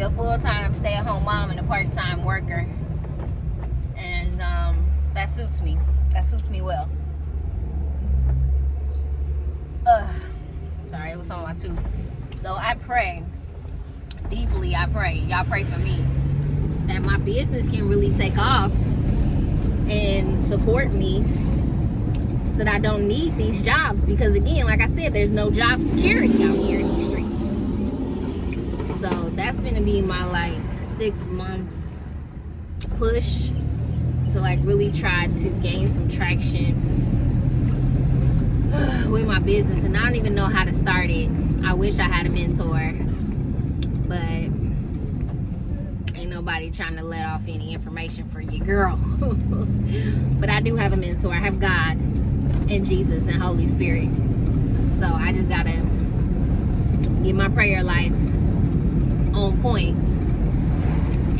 a full-time stay-at-home mom and a part-time worker. And that suits me. That suits me well. Sorry, it was on my tooth. Though I pray, deeply I pray, y'all pray for me, that my business can really take off and support me so that I don't need these jobs. Because again, like I said, there's no job security out here in these streets. So that's gonna be my like 6-month push to like really try to gain some traction with my business. And I don't even know how to start it. I wish I had a mentor, but ain't nobody trying to let off any information for you, girl. But I do have a mentor. I have God and Jesus and Holy Spirit. So I just gotta get my prayer life on point,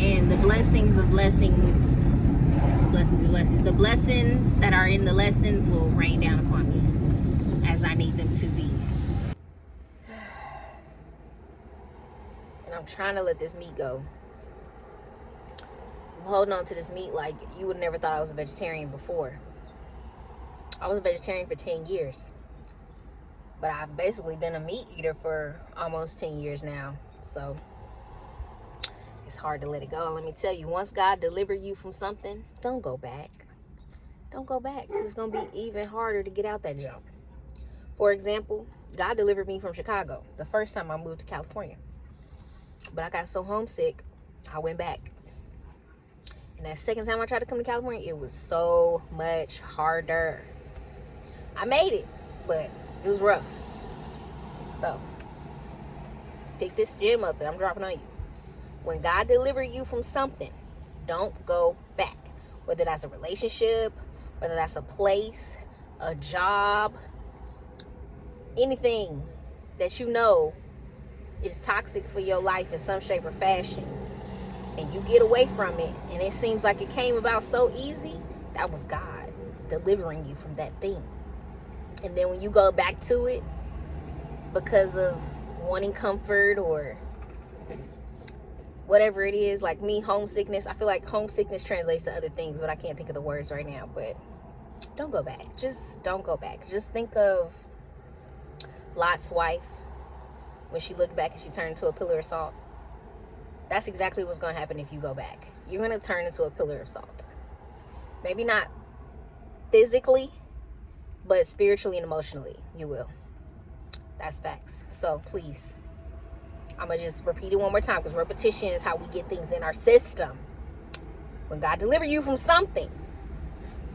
and the blessings of blessings, the blessings that are in the lessons will rain down upon me as I need them to be. And I'm trying to let this meat go. I'm holding on to this meat like you would never thought I was a vegetarian before. I was a vegetarian for 10 years. But I've basically been a meat eater for almost 10 years now. So it's hard to let it go. Let me tell you, once God deliver you from something, don't go back. Don't go back, because it's going to be even harder to get out that jump. For example, God delivered me from Chicago the first time I moved to California. But I got so homesick, I went back. And that second time I tried to come to California, it was so much harder. I made it, but it was rough. So, pick this gem up that I'm dropping on you. When God delivers you from something, don't go back. Whether that's a relationship, whether that's a place, a job, anything that you know is toxic for your life in some shape or fashion, and you get away from it, and it seems like it came about so easy, that was God delivering you from that thing. And then when you go back to it because of wanting comfort or whatever it is, like me, homesickness. I feel like homesickness translates to other things, but I can't think of the words right now. But don't go back. Just don't go back. Just think of Lot's wife when she looked back and she turned into a pillar of salt. That's exactly what's going to happen if you go back. You're going to turn into a pillar of salt. Maybe not physically, but spiritually and emotionally, you will. That's facts. So please, I'm going to just repeat it one more time, because repetition is how we get things in our system. When God delivers you from something,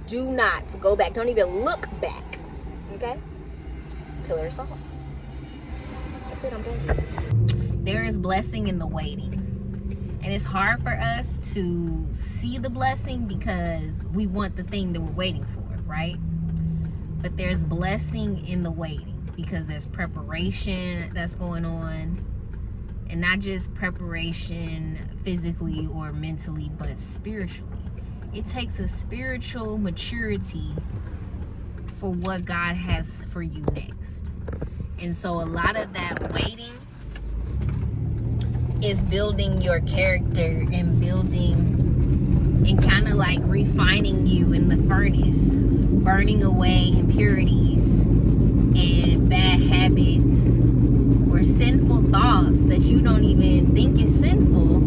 do not go back. Don't even look back. Okay? Pillar of salt. That's it. I'm done. There is blessing in the waiting. And it's hard for us to see the blessing because we want the thing that we're waiting for, right? But there's blessing in the waiting because there's preparation that's going on. And not just preparation physically or mentally, but spiritually. It takes a spiritual maturity for what God has for you next. And so a lot of that waiting is building your character and building and kind of like refining you in the furnace, burning away impurities and bad habits or sinful thoughts that you don't even think is sinful,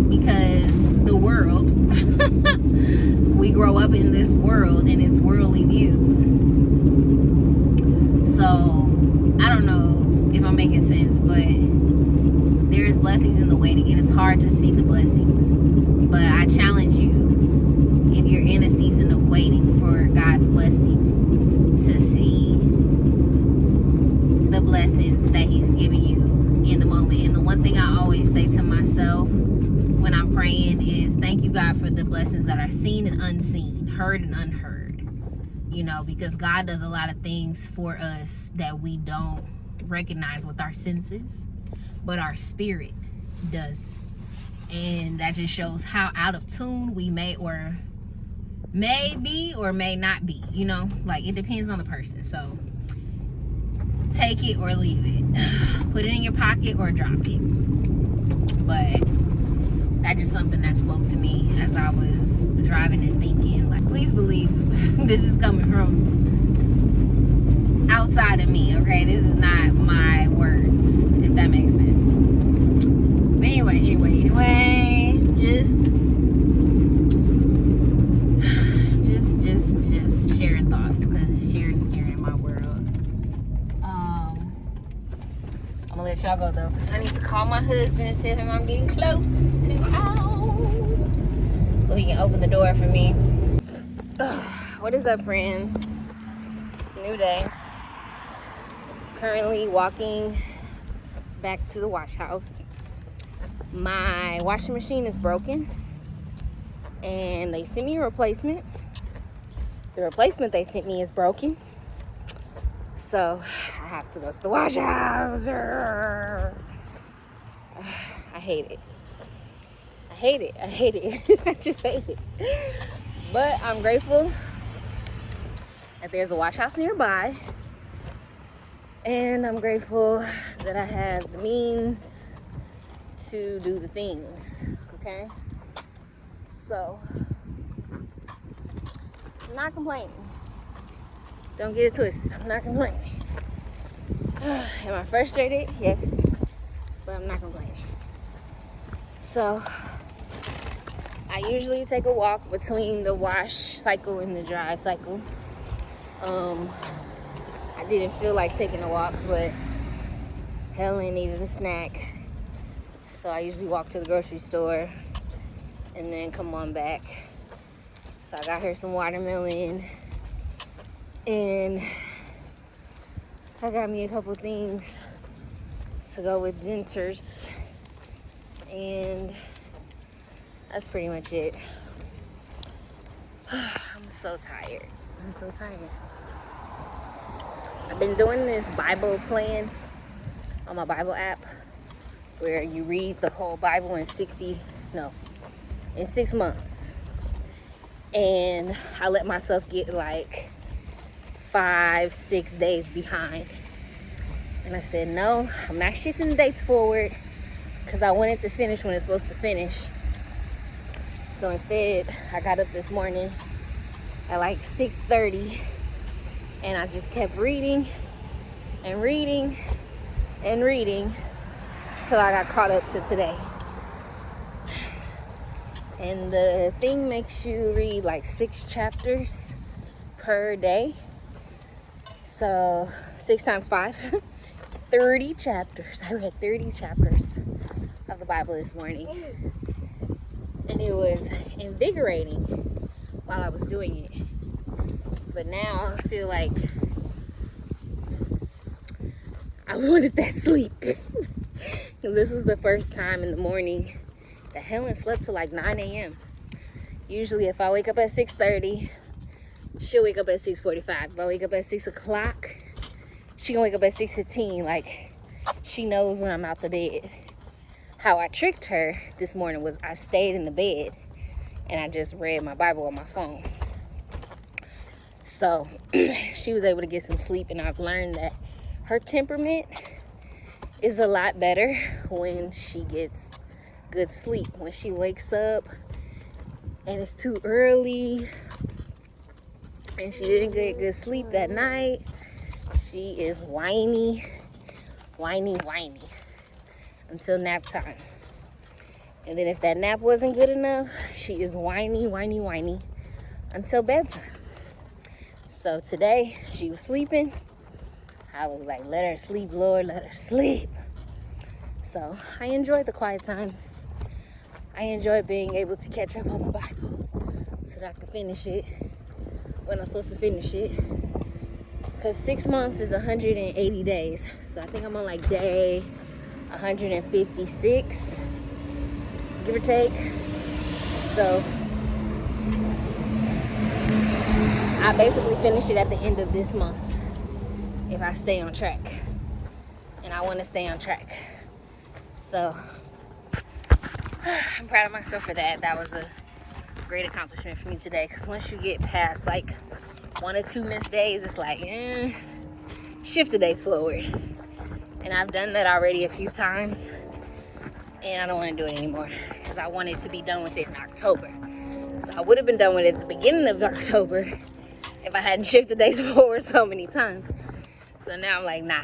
because the world, we grow up in this world and it's worldly views. So I don't know if I'm making sense, but there's blessings in the waiting, and it's hard to see the blessings. But I challenge you, if you're in a season of waiting for God's blessing, to see the blessings that He's giving you in the moment. And the one thing I always say to myself when I'm praying is, thank you, God, for the blessings that are seen and unseen, heard and unheard. You know, because God does a lot of things for us that we don't recognize with our senses, but our spirit does. And that just shows how out of tune we may be or may not be, you know, like it depends on the person. So take it or leave it, put it in your pocket or drop it. but that's just something that spoke to me as I was driving and thinking, like, please believe this is coming from outside of me, okay? This is not my words, if that makes sense. But anyway, just sharing thoughts, because sharing is caring in my world. I'm gonna let y'all go though, because I need to call my husband and tell him I'm getting close to the house so he can open the door for me. What is up, friends? It's a new day. Currently walking back to the wash house. My washing machine is broken and they sent me a replacement. The replacement they sent me is broken, so I have to go to the wash house. I hate it. I just hate it. But I'm grateful that there's a wash house nearby, and I'm grateful that I have the means to do the things, okay? So I'm not complaining. Don't get it twisted. I'm not complaining. Am I frustrated? Yes. But I'm not complaining. So I usually take a walk between the wash cycle and the dry cycle. I didn't feel like taking a walk, but Helen needed a snack. So I usually walk to the grocery store and then come on back. So I got her some watermelon, and I got me a couple things to go with denters, and that's pretty much it. I'm so tired. I've been doing this Bible plan on my Bible app where you read the whole Bible in 6 months. And I let myself get like 5-6 days behind. And I said, no, I'm not shifting the dates forward because I wanted to finish when it's supposed to finish. So instead, I got up this morning at like 6:30 and I just kept reading and reading and reading till I got caught up to today. And the thing makes you read like 6 chapters per day. So 6 times 5, 30 chapters. I read 30 chapters of the Bible this morning. And it was invigorating while I was doing it. But now I feel like I wanted that sleep. Because this was the first time in the morning that Helen slept till like 9 a.m. Usually if I wake up at 6:30, she'll wake up at 6:45. If I wake up at 6 o'clock, she can wake up at 6:15. Like, she knows when I'm out the bed. How I tricked her this morning was I stayed in the bed and I just read my Bible on my phone. So she was able to get some sleep, and I've learned that her temperament is a lot better when she gets good sleep. When she wakes up and it's too early and she didn't get good sleep that night, she is whiny until nap time. And then if that nap wasn't good enough, she is whiny until bedtime. So today she was sleeping. I was like, let her sleep, Lord, let her sleep. So I enjoyed the quiet time. I enjoyed being able to catch up on my Bible so that I could finish it when I'm supposed to finish it. Because 6 months is 180 days. So I think I'm on like day 156, give or take. So I basically finish it at the end of this month if I stay on track. And I want to stay on track. So I'm proud of myself for that. That was a great accomplishment for me today. Because once you get past like 1 or 2 missed days, it's like, shift the days forward. And I've done that already a few times. and I don't want to do it anymore because I wanted to be done with it in October. So I would have been done with it at the beginning of October if I hadn't shifted days forward so many times. So now I'm like, nah.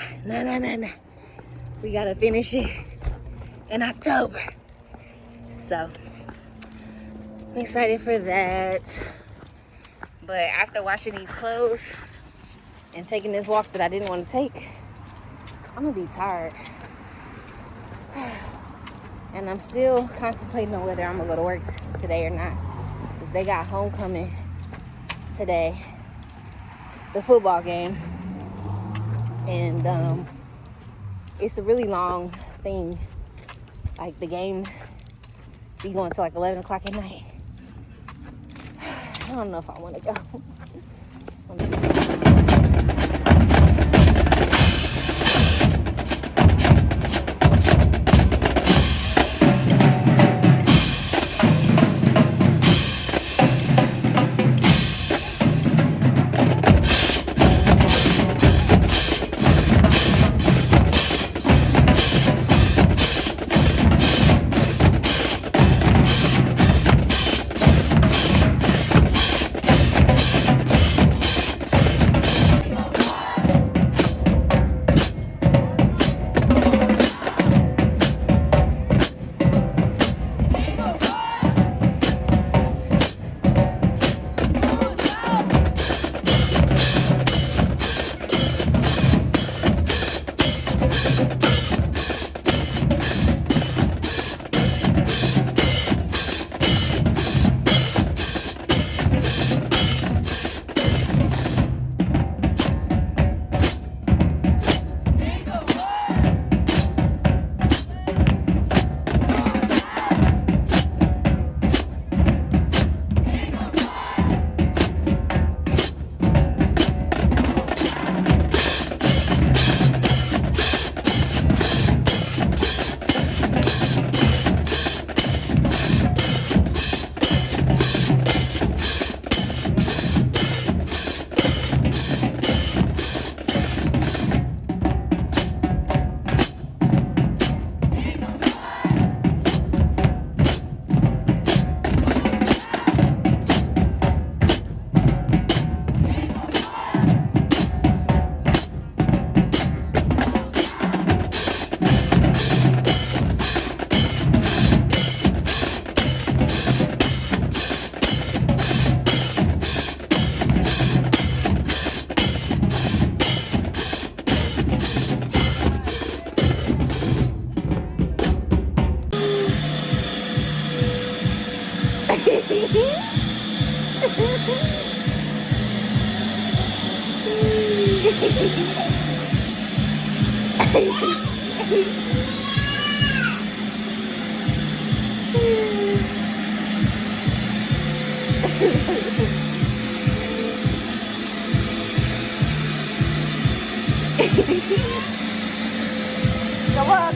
We gotta finish it in October. So I'm excited for that. But after washing these clothes and taking this walk that I didn't want to take, I'm gonna be tired. And I'm still contemplating on whether I'm gonna go to work today or not. Because they got homecoming today, the football game. And it's a really long thing. Like the game be going to like 11 o'clock at night. I don't know if I want to go.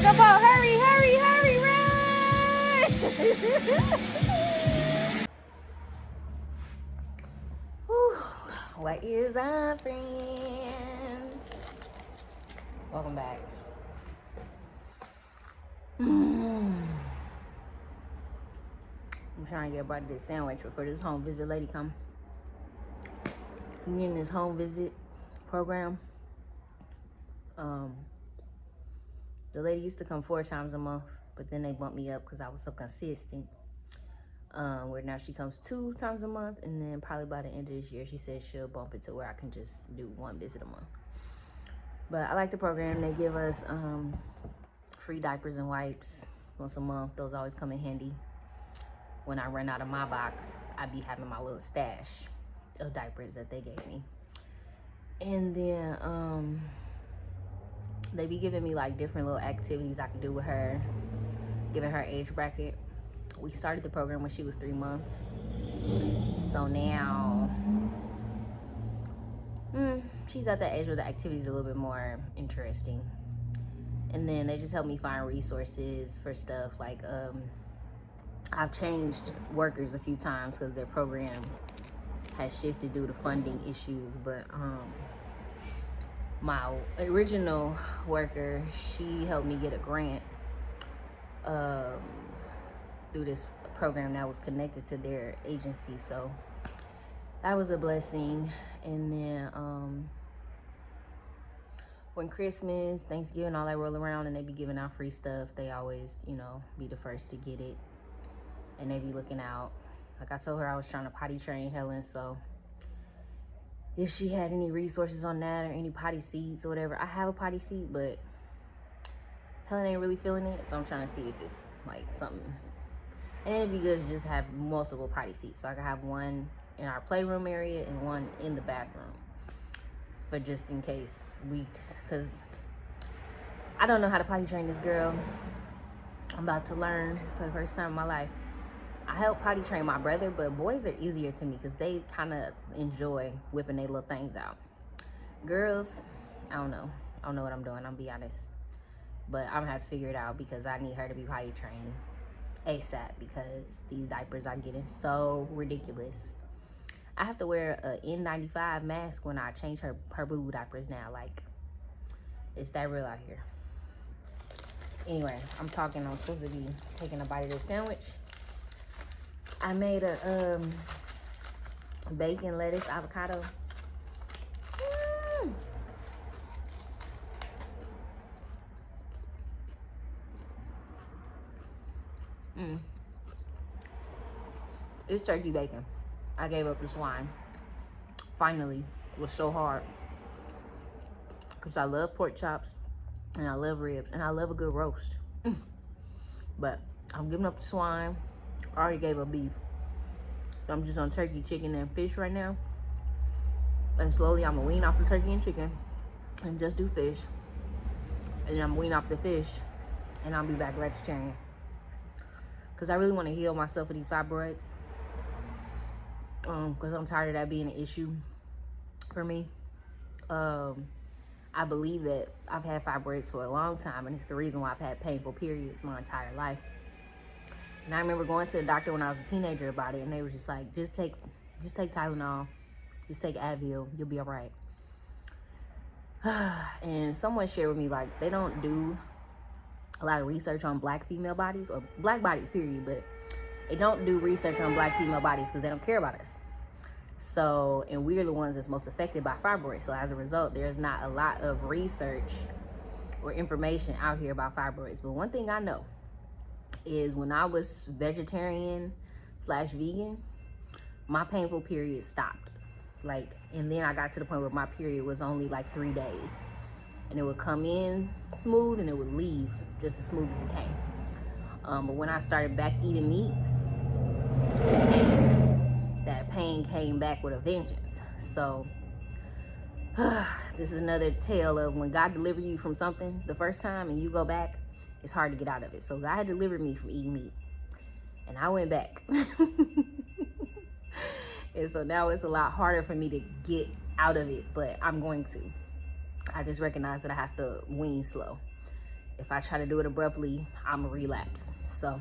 Come on, hurry, run! What is up, friends? Welcome back. I'm trying to get about this sandwich before this home visit lady come. We in this home visit program. The lady used to come 4 times a month, but then they bumped me up because I was so consistent. Where now she comes 2 times a month, and then probably by the end of this year, she says she'll bump it to where I can just do 1 visit a month. But I like the program. They give us free diapers and wipes once a month. Those always come in handy. When I run out of my box, I be having my little stash of diapers that they gave me. And then they be giving me like different little activities I can do with her, given her age bracket. We started the program when she was 3 months. So now she's at that age where the activities are a little bit more interesting. And then they just help me find resources for stuff like I've changed workers a few times because their program has shifted due to funding issues. But my original worker, she helped me get a grant um, through this program that was connected to their agency. So that was a blessing. And then when Christmas, Thanksgiving, all that roll around and they be giving out free stuff, they always, you know, be the first to get it. And they be looking out. Like I told her I was trying to potty train Helen, so if she had any resources on that or any potty seats or whatever. I have a potty seat, but Helen ain't really feeling it, so I'm trying to see if it's like something. And it'd be good to just have multiple potty seats, so I can have one in our playroom area and one in the bathroom, for just in case because I don't know how to potty train this girl. I'm about to learn for the first time in my life. I help potty train my brother, but boys are easier to me because they kind of enjoy whipping their little things out. Girls, I don't know what I'm doing, I'll be honest. But I'm gonna have to figure it out because I need her to be potty trained ASAP because these diapers are getting so ridiculous. I have to wear a N95 mask when I change her boo-boo diapers now. Like, it's that real out here. Anyway, I'm supposed to be taking a bite of this sandwich. I made a bacon, lettuce, avocado. It's turkey bacon. I gave up the swine. Finally, it was so hard. Because I love pork chops, and I love ribs, and I love a good roast. But I'm giving up the swine. I already gave up beef. So I'm just on turkey, chicken, and fish right now. And slowly I'm gonna wean off the turkey and chicken and just do fish. And then I'm gonna wean off the fish and I'll be back vegetarian. Because I really want to heal myself of these fibroids. Because I'm tired of that being an issue for me. I believe that I've had fibroids for a long time, and it's the reason why I've had painful periods my entire life. And I remember going to the doctor when I was a teenager about it, and they were just like, just take Tylenol, just take Advil, you'll be all right. And someone shared with me, like, they don't do a lot of research on black female bodies, or black bodies period, but they don't do research on black female bodies because they don't care about us. So, and we're the ones that's most affected by fibroids. So as a result, there's not a lot of research or information out here about fibroids. But one thing I know is when I was vegetarian/vegan, my painful period stopped. Like, and then I got to the point where my period was only like 3 days. And it would come in smooth and it would leave just as smooth as it came. But when I started back eating meat, that pain came back with a vengeance. So this is another tale of when God delivered you from something the first time and you go back, it's hard to get out of it. So God delivered me from eating meat and I went back. And so now it's a lot harder for me to get out of it, but I'm going to. I just recognize that I have to wean slow. If I try to do it abruptly, I'm a relapse. So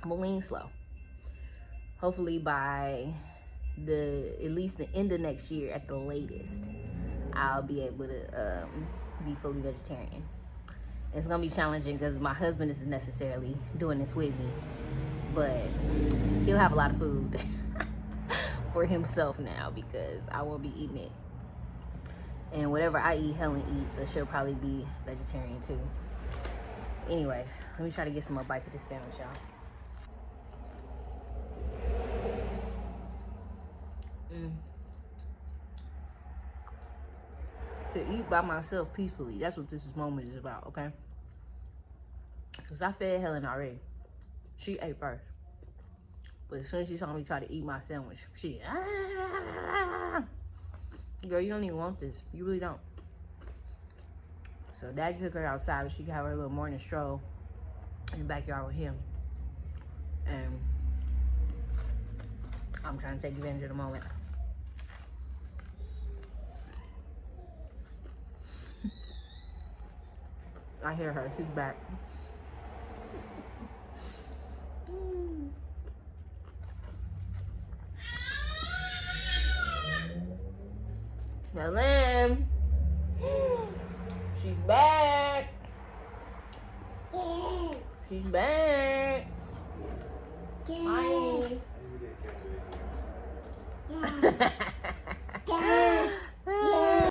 I'm gonna wean slow. Hopefully by at least the end of next year at the latest, I'll be able to be fully vegetarian. It's gonna be challenging because my husband isn't necessarily doing this with me, but he'll have a lot of food for himself now because I won't be eating it. And whatever I eat, Helen eats, so she'll probably be vegetarian too. Anyway, let me try to get some more bites of this sandwich, y'all. To eat by myself peacefully, that's what this moment is about, okay? Because I fed Helen already. She ate first. But as soon as she saw me try to eat my sandwich, she, girl, you don't even want this. You really don't. So Daddy took her outside so she could have her little morning stroll in the backyard with him. And I'm trying to take advantage of the moment. I hear her, she's back. Helen, she's back. She's back. Hi.